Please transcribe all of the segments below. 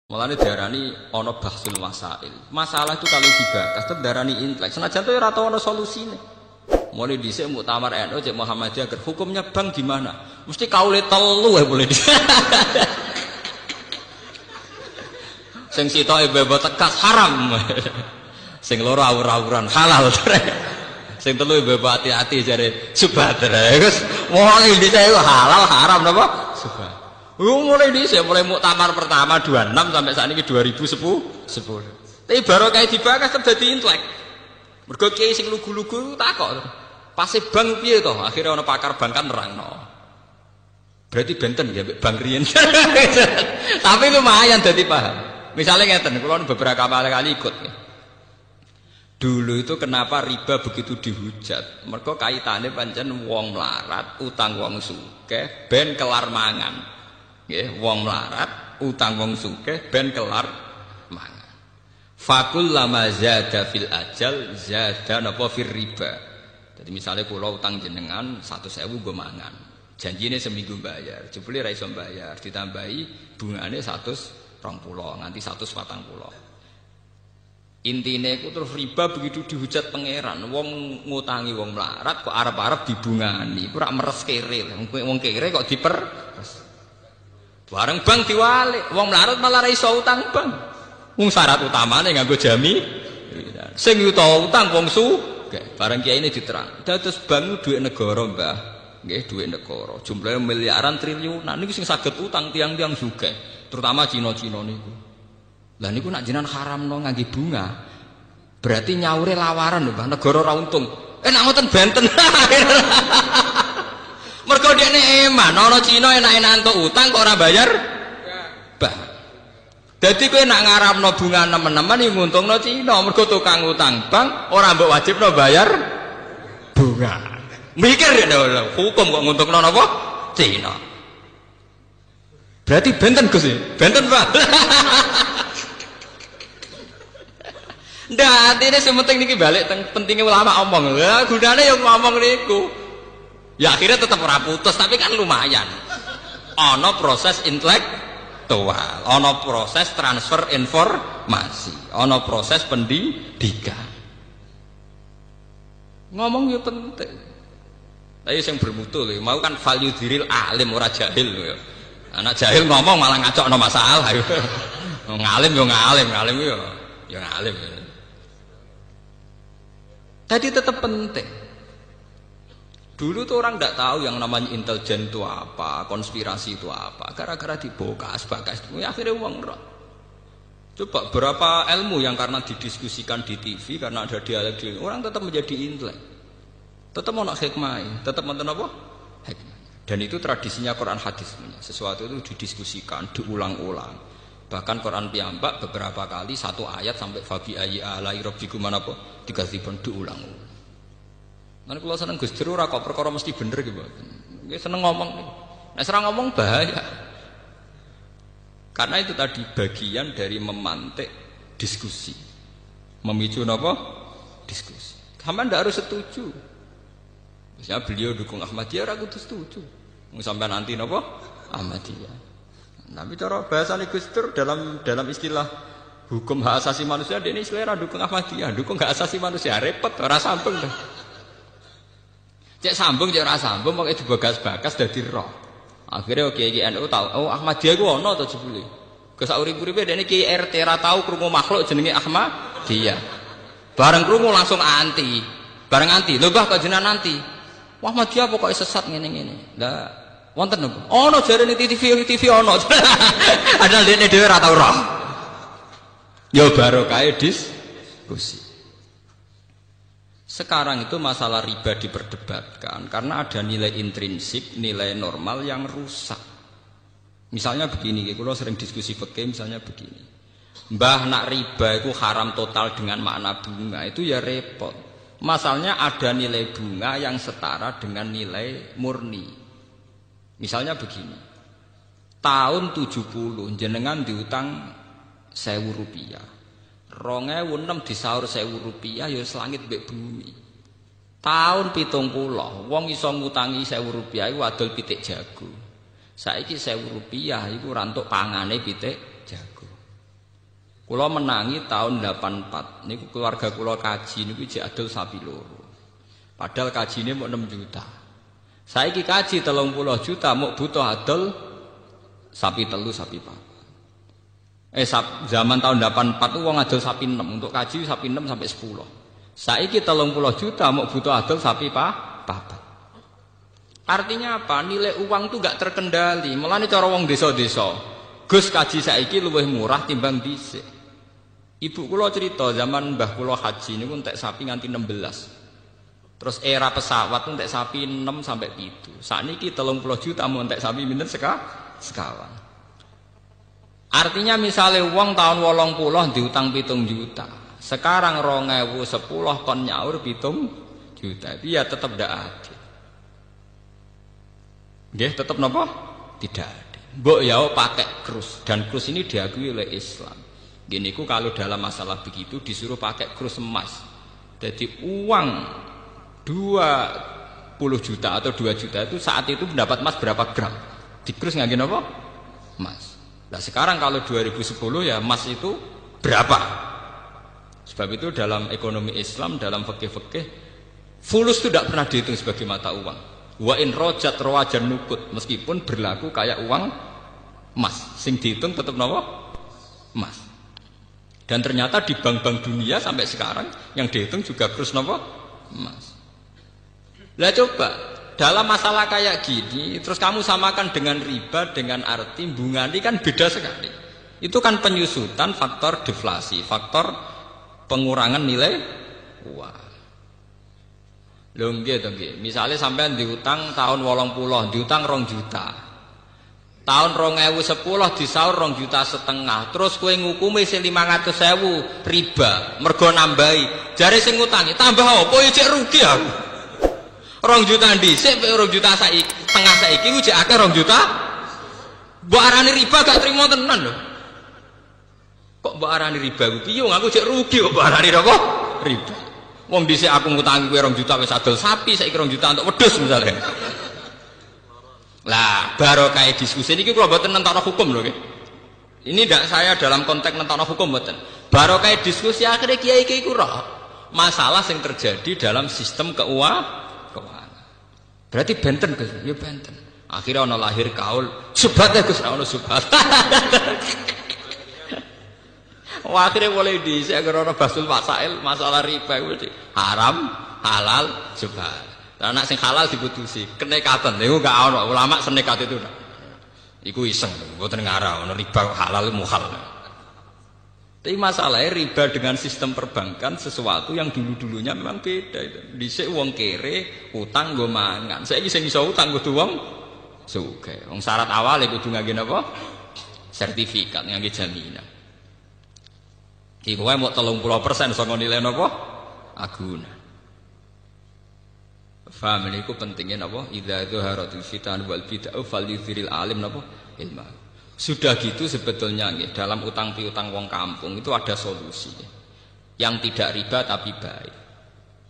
Mulane diarani ana bahsul masail. Masalah itu kalau dibahas tetep diarani intelek. Senajan to ora tau ana solusine. Mulai dhisik muktamar NU Cek Muhammadiyah agar hukumnya bank gimana? Mesti kaule telu boleh di. Sing sitoke bebo tekas haram. Sing loro awur-awuran halal. Sing telu bebo hati-hati jare subhat. Wis mulai dhisik halal haram napa? Subhat. Mulai dhisik mulai muktamar pertama 26 sampai saat ini 2010. Tapi baru kayak dibahas tetep dadi intelek. Mergo kiai sing lugu-lugu takok. Pase bank piye to? Akhire ana pakar bank kan nerangno. Berarti benten ya bank riyen. Tapi lumayan dadi paham. Misalnya ngeten, kula beberapa kali ikut. Dulu itu kenapa riba begitu dihujat? Mergo kaitane pancen wong melarat, utang wong sugih ben kelar mangan. Nggih, wong melarat, utang wong sugih ben kelar mangan. Fakul lama zada fil ajal zada napa fir riba. Jadi misalnya kula utang jenengan 100.000 nggo mangan. Janjine seminggu bayar, jebule ra iso bayar, ditambahi bungane 120 nganti 140. Intine iku terus riba begitu dihujat pangeran, wong ngutangi wong melarat kok arep-arep dibungani, ora meres kere. Wong kere kok diperes. Bareng bank diwalik, wong melarat malah ra iso utang bank. Wong syarat utamane nganggo jami. Sing yuta utang wong sugih, bareng kiai ini diterang. Dados bank duit negara, Mbah. Nggih, duit negara. Jumlahe miliaran triliunan niku sing saged utang tiang-tiang sugih, terutama Cina-Cina niku. Lah niku nak jenengan haramno ngangge bunga. Berarti nyaure lawaran lho, Mbah, negara ora untung. Nak ngoten benten. Mergo dekne eman, ana Cina enak-enak entuk utang kok ora bayar. Bah. Dadi kowe nak ngarapno bunga nemen-nemen iki nguntungno Cina, mergo tukang utang bank ora mbok wajibno bayar bunga. Mikir ya hukum kok nguntungno napa? Cina. Berarti benten Gus ya? Benten, Pak. Ndak, artine sing penting niki balik pentingnya ulama omong. Lah gunane yo ngomong niku. Ya akhirnya tetap ora putus, tapi kan lumayan. Ana proses intelektual, ana proses transfer informasi, ana proses pendidikan. Ngomong yo penting. Tapi yang bermutu lho, mau kan value diril alim ora jahil lho. Anak jahil ngomong malah ngacokno masalah. Ngalim yo ngalim yo ngalim. Tadi tetap penting. Dulu tuh orang tidak tahu yang namanya intelijen itu apa, konspirasi itu apa. Gara-gara dibokas, ya akhirnya uang roh. Coba berapa ilmu yang karena didiskusikan di TV, karena ada dialog, orang tetap menjadi intelek. Tetap mau nak hikmah, tetap mau apa? Hikmah. Dan itu tradisinya Quran hadis. Sesuatu itu didiskusikan, diulang-ulang. Bahkan Quran piyambak beberapa kali satu ayat sampai fabi ayyi alai rabbikum manapa dikasihkan diulang-ulang. Nanti kalau seneng Gus Dur ora kok perkara mesti bener gitu. Nggih seneng ngomong. Nek serang ngomong bahaya. Karena itu tadi bagian dari memantik diskusi. Memicu napa? Diskusi. Sampeyan ndak harus setuju. Misalnya beliau dukung Ahmadiyah ora kudu setuju. Wong sampean anti napa? Ahmadiyah. Tapi cara bahasane Gus Dur dalam istilah hukum hak asasi manusia dene selera dukung Ahmadiyah, dukung hak asasi manusia repot ora sambung to. Cek sambung cek ora sambung pokoke dibagas-bagas dadi roh. Akhire kiai NU tau, oh Ahmadiyah ku ana to jebule. Gus urip-uripe dene kiai RT ra tau krungu makhluk jenenge Ahmadiyah. Bareng krungu langsung anti. Bareng anti, lho Mbah kok jenengan anti. Wah Ahmadiyah pokoke sesat ngene-ngene. Lah wonten napa? Ana jarene TV ana. Padahal dene dhewe ra tau roh. Ya barokahe diskusi. Sekarang itu masalah riba diperdebatkan karena ada nilai intrinsik, nilai normal yang rusak. Misalnya begini, kalau sering diskusi fikih misalnya begini. Mbah nak riba itu haram total dengan makna bunga itu ya repot. Masalahnya ada nilai bunga yang setara dengan nilai murni. Misalnya begini. Tahun 70 jenengan diutang 1.000 rupiah. 2006 disaur 1.000 rupiah ya selangit mbek bumi. Tahun 70 wong iso ngutangi 1.000 rupiah iku adol pitik jago. Saiki 1.000 rupiah iku ora entuk pangane pitik jago. Kula menangi tahun 84. Niku keluarga kula kaji niku jek adol sapi loro. Padahal kajine mau 6 juta. Saiki kaji 30 juta mau butuh adol sapi telu sapi papat. Zaman tahun 84 itu wong adol sapi 6 untuk kaji sapi 6 sampai 10. Saiki 30 juta mau butuh adol sapi papat. Artinya apa? Nilai uang itu gak terkendali. Mulane cara wong desa-desa, Gus kaji saiki luwih murah timbang dhisik. Ibu kula cerita zaman mbah kula haji niku entek sapi nganti 16. Terus era pesawat entek sapi 6 sampai 7. Sakniki 30 juta mau entek sapi pinten sekawan. Artinya misalnya uang tahun 80 diutang 7 juta. Sekarang 2010 kon nyaur 7 juta. Itu ya tetap ndak adil. Nggih, tetap napa? Tidak adil. Mbok ya pakai krus dan krus ini diakui oleh Islam. Gini ku kalau dalam masalah begitu disuruh pakai krus emas. Jadi uang 20 juta atau 2 juta itu saat itu mendapat emas berapa gram? Di krus ngangge apa? Emas. Nah sekarang kalau 2010 ya emas itu berapa? Sebab itu dalam ekonomi Islam, dalam fikih-fikih, fulus itu tidak pernah dihitung sebagai mata uang. Wa in rojat rawajan nukut, meskipun berlaku kayak uang emas. Sing dihitung tetap apa? Emas. Dan ternyata di bank-bank dunia sampai sekarang yang dihitung juga krus nopo emas. Lah coba dalam masalah kayak gini terus kamu samakan dengan riba dengan arti bunga ini kan beda sekali. Itu kan penyusutan faktor deflasi, faktor pengurangan nilai uang. Lho nggih to nggih. Misale sampean diutang tahun 80, diutang 2 juta. Tahun 2010 disaur 2,5 juta. Terus kowe ngukumi sing 500.000 riba, mergo nambahi. Jare sing ngutangi, tambah apa ya cek rugi aku. 2 juta dhisik 2 juta saiki, setengah saiki ku jek akeh 2 juta. Mbok arani riba gak trimo tenan lho. Kok mbok arani riba ku piye aku cek rugi kok mbok arani apa? Riba. Wong dhisik aku ngutangi kowe 2 juta wis adol sapi, saiki 2 juta untuk wedhus misalnya. Lah, barokah diskusi ini kalau mboten nentokno hukum lho nggih. Ini tidak saya dalam konteks nentokno hukum mboten. Barokah diskusi akhirnya kiai-kiai ku roh masalah yang terjadi dalam sistem keuangan. Berarti benten Gus, ya benten. Akhirnya ana lahir kaul, subhat ya Gus, ana subhat. Wah, akhirnya mulai dhisik ana basul masail, masalah riba itu haram, halal, subhat. Lah anak sing halal diputusi, kenekatan. Niku gak ono ulama senekat itu. Iku iseng, mboten ngarah ono riba halal muhal. Tapi masalahnya riba dengan sistem perbankan sesuatu yang dulu-dulunya memang beda itu. Dhisik wong kere utang nggo mangan. Saiki sing iso utang kudu wong sugih. Wong syarat awal kudu ngangge napa? Sertifikat ngangge jaminan. Iki kowe mok 30% saka nilai napa? Agunan. Faham ini ku pentingnya napa? Idza dzaharatul fitan wal bid'ah falyudhiril alim napa? Ilma. Sudah gitu sebetulnya nggih dalam utang piutang wong kampung itu ada solusi. Yang tidak riba tapi baik.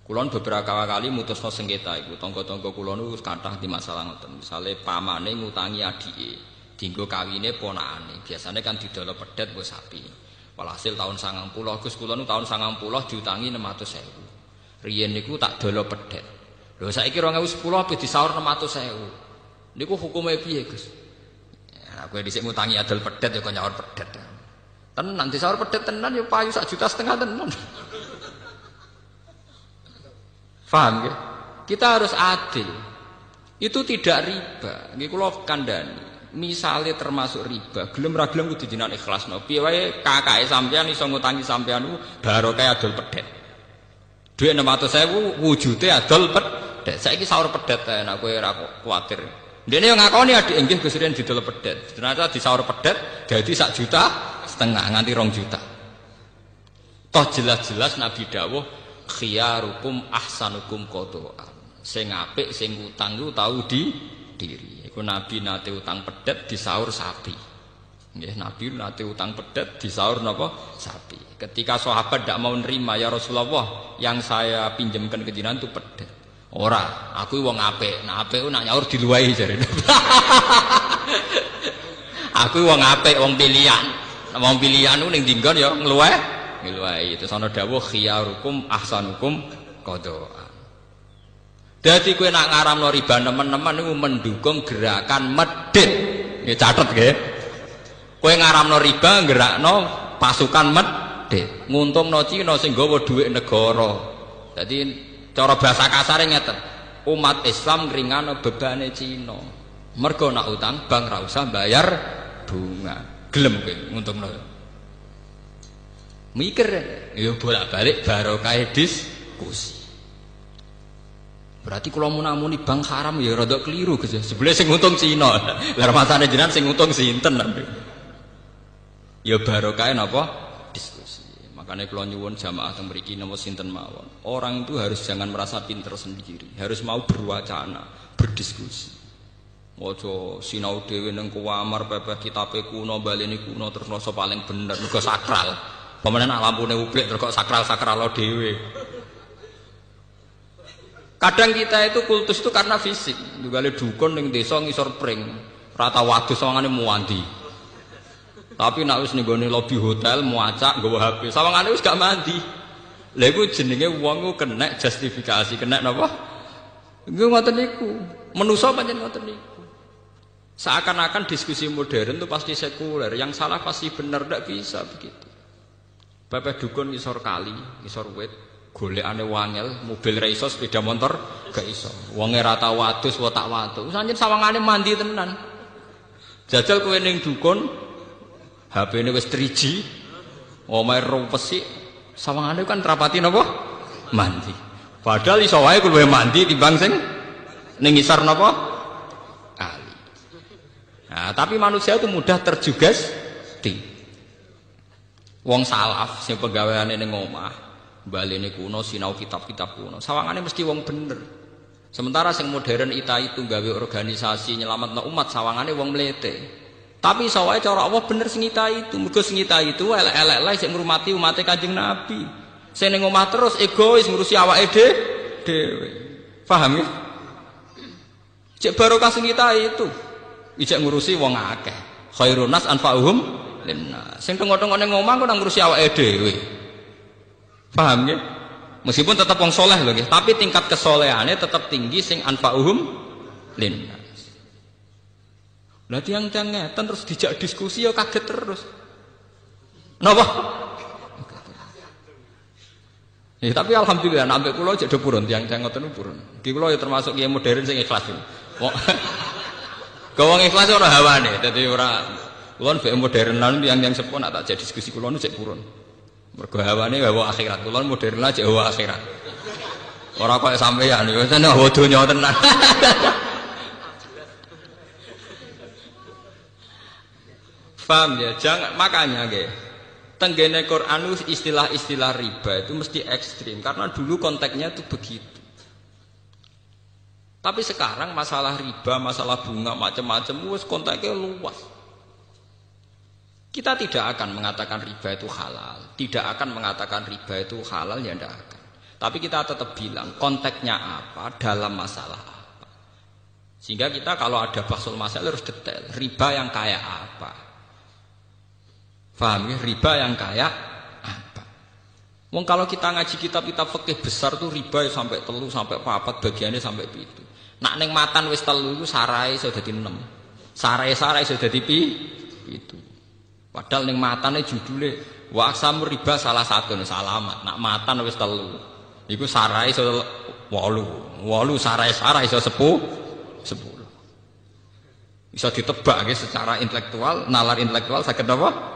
Kulon beberapa kali mutusno sengketa iku tangga-tangga kulon niku kathah di masalah ngoten. Misale pamane ngutangi adike, dienggo kawine ponakane. Biasane kan didolo pedet nggo sapi. Walhasil tahun 90 Gus kulon tahun 90 diutangi 600.000. Riyen niku tak dolo pedet. Lho saiki 2010 ape disaur 600.000. Niku hukume piye, Gus? Ya kowe dhisik ngutangi adol pedet ya kok nyaur pedet. Tenan disaur pedet tenan ya payu 1,5 juta tenan. Paham ya? Kita harus adil. Itu tidak riba. Nggih kula kandhani. Misale termasuk riba, gelem ra gelem kudu jenengan ikhlasno. Piye wae kakake sampean iso ngutangi sampean ku barokah adol pedet. Duit 600.000 wujude adol pedet. Saiki saur pedet ae nek kowe ora kuwatir. Dene yo ngakoni adik nggih Gus Riyen didol pedet. Ternyata disaur pedet dadi 1,5 juta nganti 2 juta. Toh jelas-jelas Nabi dawuh khiyarukum ahsanukum qada'an. Sing apik sing utang ku tau diri. Iku Nabi nate utang pedet disaur sapi. Nggih, Nabi nate utang pedet disaur napa? Sapi. Ketika sahabat tidak mau nerima, ya Rasulullah, yang saya pinjamkan ke jenengan itu pedet. Ora, aku wong apik. Nah apik ku nak nyaur diluwahi jare. Aku wong apik, wong pilihan. Wong pilihan ning dinggon ya ngluweh. Terus ana dawuh khiyarukum ahsanukum qadha. Dadi kowe nak ngaramno riba nemen-nemen niku mendukung gerakan medhit. Nggih catet nggih. Kowe ngaramno riba gerakno pasukan medhit, nguntungno Cina sing nggawa dhuwit negara. Dadi cara bahasa kasare ngeten. Umat Islam ngringano bebane Cina. Mergo nak utang bank ra usah bayar bunga. Gelem kowe nguntungno. Mikir ya bolak-balik barokah diskusi. Berarti kalau munamuni bank haram ya rada keliru Gus. Sebelum sing untung Cina. Lah masane jenengan sing untung sinten nanti. Ya barokah napa? Diskusi. Makanya kalau nyuwun jamaah teng mriki napa sinten mawon. Orang itu harus jangan merasa pinter sendiri, harus mau berwacana, berdiskusi. Ojo sinau dhewe ning kuwamar pepeh kitabe kuno baleni kuno terus rasa paling bener mergo sakral. Pemenen lampune ublik terus kok sakral-sakral dhewe. Kadang kita itu kultus itu karena fisik. Juga dukun ning desa ngisor pring, rata wadus sawangane muandi. Tapi nek wis ning gone lobi hotel muacak nggawa HP, sawangane wis gak mandi. Lha iku jenenge wong ku kena justifikasi, kena napa? Iku ngoten niku. Manusa pancen ngoten niku. Seakan-akan diskusi modern itu pasti sekuler, yang salah pasti benar, ndak bisa begitu. Bapak dukun ngisor kali, ngisor wit. Golekane wangel, mobil ra iso, sepeda motor gak iso. Wonge ra tau wadus, wa tak watu. Sanjen sawangane mandi tenan. Jajal kowe ning dukun, HP-ne wis 3G, omahe rumpesik, sawangane kan rapati napa? Mandi. Padahal iso wae kowe mandi timbang sing ning ngisor napa? Kali. Nah, tapi manusia itu mudah terjugesti. Wong salaf sing penggaweane ning omah balene kuno sinau kitab-kitab kuno sawangane mesti wong bener. Sementara sing modern itu gawe organisasi nyelametno umat sawangane wong mlete. Tapi sawae cara Allah bener sing itu. Mergo sing itu elek-elek sing ngurmati umat Kanjeng Nabi. Sing ning omah terus egois ngurusi awake dhewe. Paham ya? Cek barokah sing itu. Ijek ngurusi wong akeh. Khairun nas anfa'uhum linnas. Sing tengok-tengok ning omah kok nang ngurusi awake dhewe. Paham ya? Meskipun tetap wong soleh loh, tapi tingkat kesolehannya tetap tinggi sing anfa'uhum linnas. Lah tiang-tiang ngeten terus dijak diskusi ya kaget terus. Napa? Ya, tapi alhamdulillah sampai kula jek do purun tiang-tiang ngoten purun. Iki kula ya termasuk kiai modern sing ikhlas. Wong ikhlas ora hawane, dadi ora kula mbek modernan tiang-tiang sepuh nak tak jek diskusi kula nu jek purun. Mergo hawane hawa akhirat, kula modern aja hawa akhirat. Ora kok sampeyan yo tenan hawa donya tenan. Paham ya? Jangan makanya nggih. Tenggene Quran istilah-istilah riba itu mesti ekstrim karena dulu konteksnya itu begitu. Tapi sekarang masalah riba, masalah bunga macam-macam wis konteksnya luas. Kita tidak akan mengatakan riba itu halal, tidak akan mengatakan riba itu halal ya tidak akan. Tapi kita tetap bilang konteksnya apa, dalam masalah apa. Sehingga kita kalau ada bahsul masalah harus detail. Riba yang kayak apa? Paham ya? Riba yang kayak apa? Wong kalau kita ngaji kitab-kitab fikih besar tuh riba sampai 3 sampai 4 bagiannya sampai 7. Nak ning matan wis 3 iku sarai iso dadi 6. Sarai-sarai iso dadi itu. Padahal ning matane judule wa aqsamur riba salah satu salamat. Nak matan wis 3. Iku sarai iso 8. 8 sarai-sarai iso 10. Bisa ditebak nggih secara intelektual, nalar intelektual saged apa?